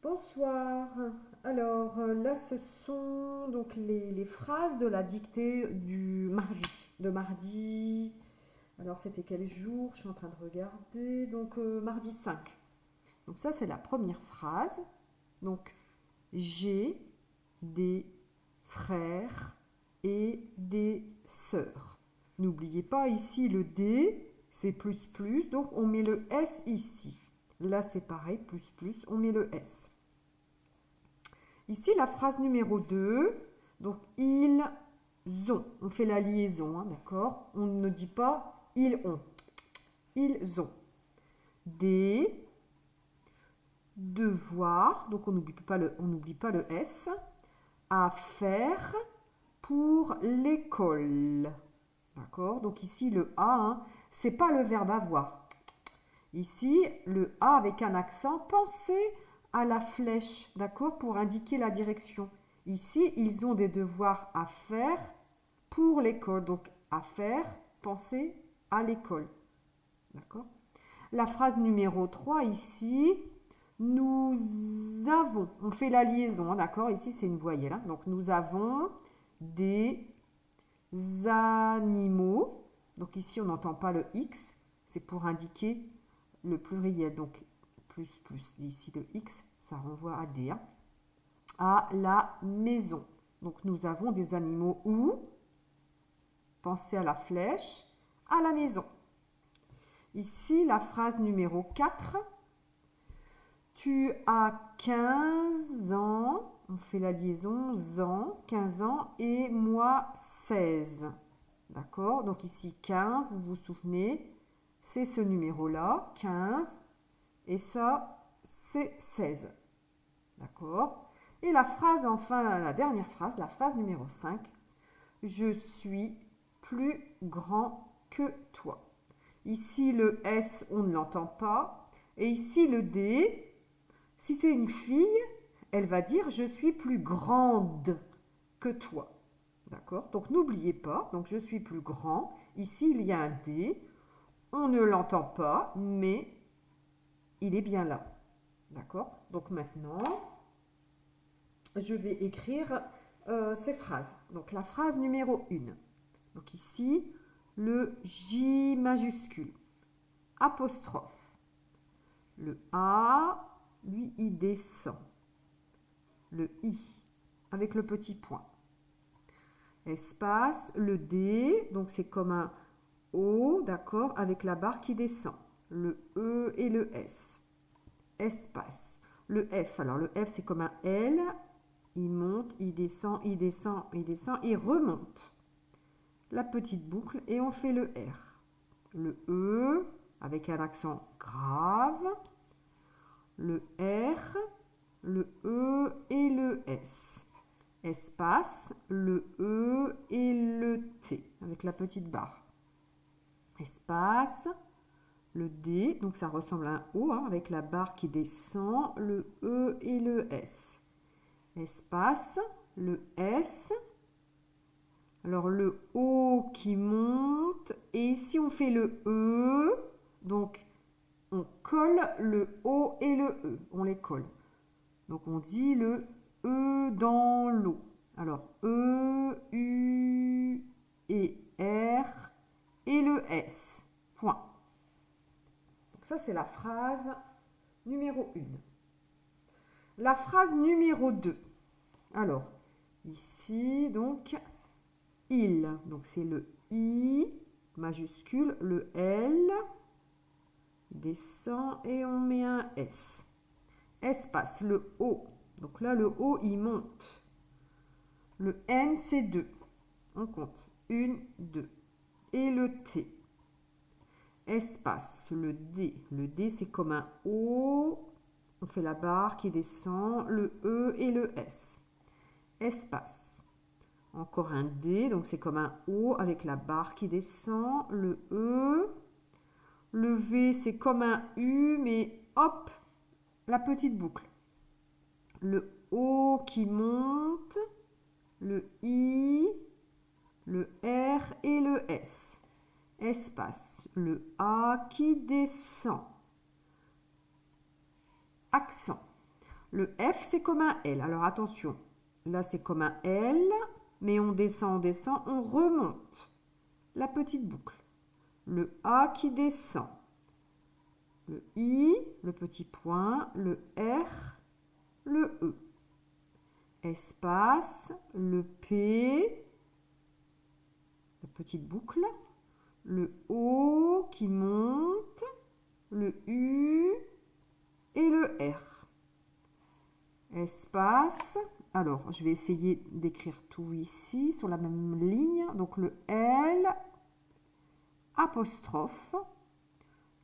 Bonsoir. Alors là, ce sont donc les phrases de la dictée du mardi. De mardi. Alors c'était quel jour? Je suis en train de regarder. Donc mardi 5. Donc ça, c'est la première phrase. Donc j'ai des frères et des sœurs. N'oubliez pas ici le D, c'est plus plus, donc on met le S ici. Là, c'est pareil, plus plus, on met le S. Ici, la phrase numéro 2, donc ils ont. On fait la liaison, hein, d'accord? On ne dit pas ils ont. Ils ont des devoirs, donc on n'oublie pas le S, à faire pour l'école. D'accord? Donc ici, le A, hein, c'est pas le verbe avoir. Ici, le A avec un accent, pensez à la flèche, d'accord, pour indiquer la direction. Ici, ils ont des devoirs à faire pour l'école. Donc, à faire, pensez à l'école. D'accord? La phrase numéro 3, ici, nous avons, on fait la liaison, hein, d'accord? Ici, c'est une voyelle. Hein, donc, nous avons des animaux. Donc, ici, on n'entend pas le X. C'est pour indiquer le pluriel, donc plus plus, ici le X, ça renvoie à D, hein, à la maison. Donc nous avons des animaux où, pensez à la flèche, à la maison. Ici, la phrase numéro 4, tu as 15 ans, on fait la liaison, ans, 15 ans, et moi 16. D'accord? Donc ici 15, vous vous souvenez, c'est ce numéro-là, 15, et ça, c'est 16. D'accord? Et la phrase, enfin, la dernière phrase, la phrase numéro 5, je suis plus grand que toi. Ici, le S, on ne l'entend pas. Et ici, le D, si c'est une fille, elle va dire je suis plus grande que toi. D'accord? Donc, n'oubliez pas, donc je suis plus grand. Ici, il y a un D. On ne l'entend pas, mais il est bien là. D'accord? Donc maintenant, je vais écrire ces phrases. Donc la phrase numéro 1. Donc ici, le J majuscule. Apostrophe. Le A, lui, il descend. Le I, avec le petit point. Espace, le D, donc c'est comme un O, d'accord, avec la barre qui descend. Le E et le S. Espace. Le F, alors le F c'est comme un L, il monte, il descend, il descend, il descend, il remonte. La petite boucle et on fait le R. Le E avec un accent grave, le R, le E et le S. Espace, le E et le T avec la petite barre. Espace, le D, donc ça ressemble à un O, hein, avec la barre qui descend, le E et le S. Espace, le S, alors le O qui monte, et ici on fait le E, donc on colle le O et le E, on les colle. Donc on dit le E dans l'eau. Alors E, U et R et le S. Point. Donc ça c'est la phrase numéro 1. La phrase numéro 2. Alors, ici, donc, il. Donc, c'est le I majuscule, le L descend et on met un S. Espace, le O. Donc là, le O, il monte. Le N, c'est 2. On compte. 1, 2. Et le T. Espace, le D. Le D, c'est comme un O. On fait la barre qui descend, le E et le S. Espace. Encore un D, donc c'est comme un O avec la barre qui descend, le E. Le V, c'est comme un U, mais hop, la petite boucle. Le O qui monte, le I, le R et le S. Espace. Le A qui descend. Accent. Le F, c'est comme un L. Alors attention, là c'est comme un L, mais on descend, on remonte. La petite boucle. Le A qui descend. Le I, le petit point, le R, le E. Espace, le P, la petite boucle, le O qui monte, le U et le R. Espace, alors je vais essayer d'écrire tout ici sur la même ligne. Donc le L, apostrophe,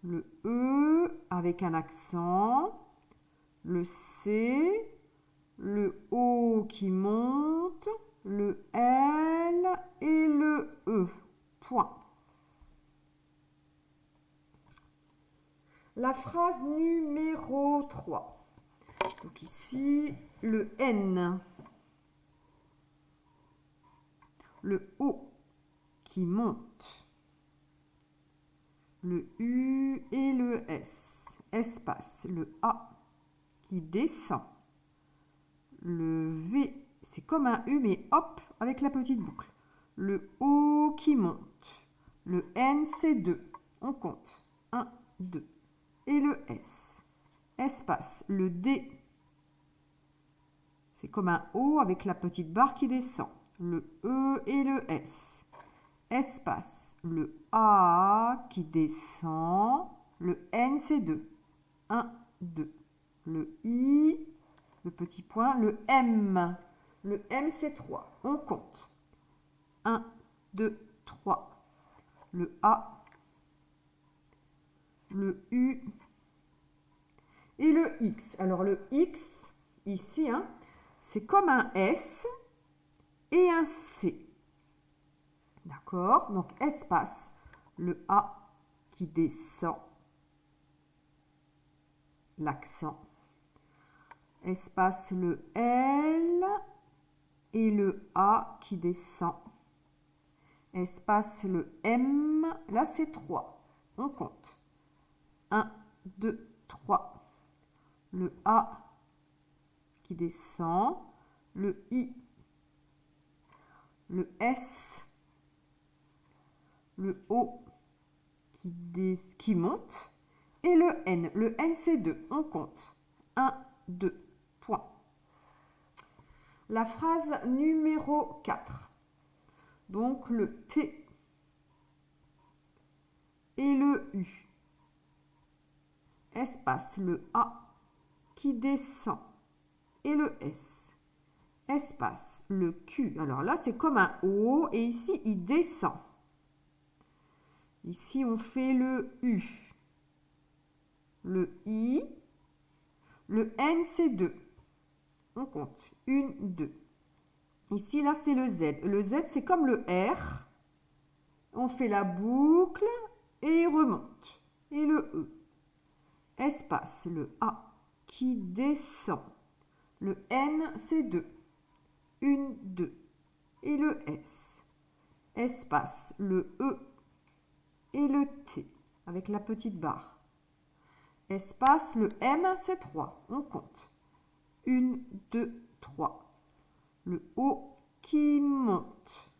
le E avec un accent, le C, le O qui monte, le L et le E. Point. La phrase numéro 3. Donc ici, le N, le O qui monte, le U et le S. Espace, le A qui descend, le V, c'est comme un U, mais hop, avec la petite boucle. Le O qui monte. Le N, c'est 2. On compte. 1, 2. Et le S. Espace. Le D, c'est comme un O avec la petite barre qui descend. Le E et le S. Espace. Le A qui descend. Le N, c'est 2. 1, 2. Le I, le petit point, le M. Le M, c'est 3. On compte. 1, 2, 3. Le A, le U et le X. Alors le X, ici, hein, c'est comme un S et un C. D'accord? Donc espace, le A qui descend, l'accent. Espace, le L et le A qui descend. Espace, le M, là c'est 3. On compte. 1, 2, 3. Le A qui descend. Le I. Le S. Le O qui monte. Et le N. Le N c'est 2. On compte. 1, 2. Point. La phrase numéro 4. Donc le T et le U. Espace, le A qui descend et le S. Espace, le Q. Alors là, c'est comme un O et ici, il descend. Ici, on fait le U. Le I. Le N, c'est 2. On compte. 1, 2. Ici, là, c'est le Z. Le Z, c'est comme le R. On fait la boucle et remonte. Et le E. Espace, le A qui descend. Le N, c'est 2. 1, 2. Et le S. Espace, le E et le T avec la petite barre. Espace, le M, c'est 3. On compte. 1, 2, 3. Le O qui monte.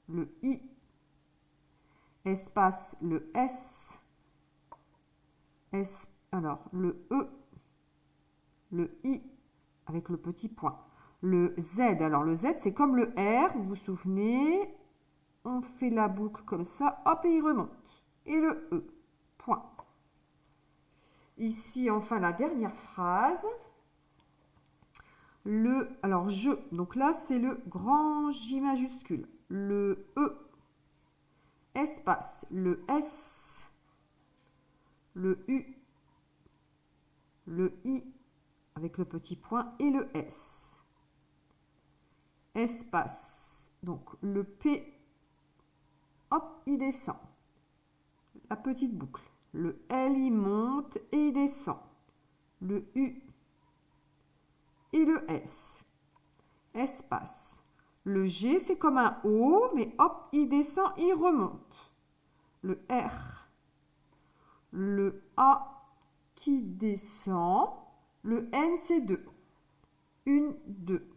Le I. Espace, le S. Alors, le E. Le I avec le petit point. Le Z, alors le Z, c'est comme le R, vous vous souvenez. On fait la boucle comme ça, hop, et il remonte. Et le E, point. Ici, enfin, la dernière phrase. Alors, je, donc là, c'est le grand J majuscule. Le E, espace, le S, le U, le I, avec le petit point, et le S. Espace, donc le P, hop, il descend. La petite boucle. Le L, il monte et il descend. Le U et le S. Espace. Le G, c'est comme un O, mais hop, il descend, il remonte. Le R. Le A qui descend. Le N, c'est 2. 1, 2.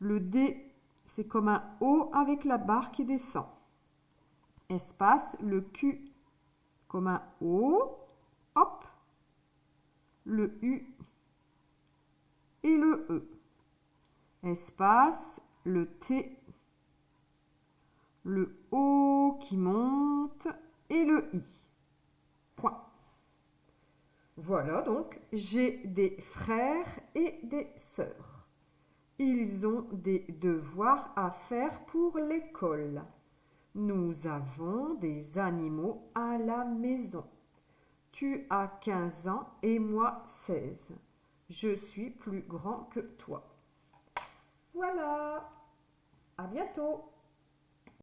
Le D, c'est comme un O avec la barre qui descend. Espace, le Q comme un O, hop, le U et le E. Espace, le T, le O qui monte et le I. Point. Voilà donc, j'ai des frères et des sœurs. Ils ont des devoirs à faire pour l'école. Nous avons des animaux à la maison. Tu as 15 ans et moi 16. Je suis plus grand que toi. Voilà. À bientôt.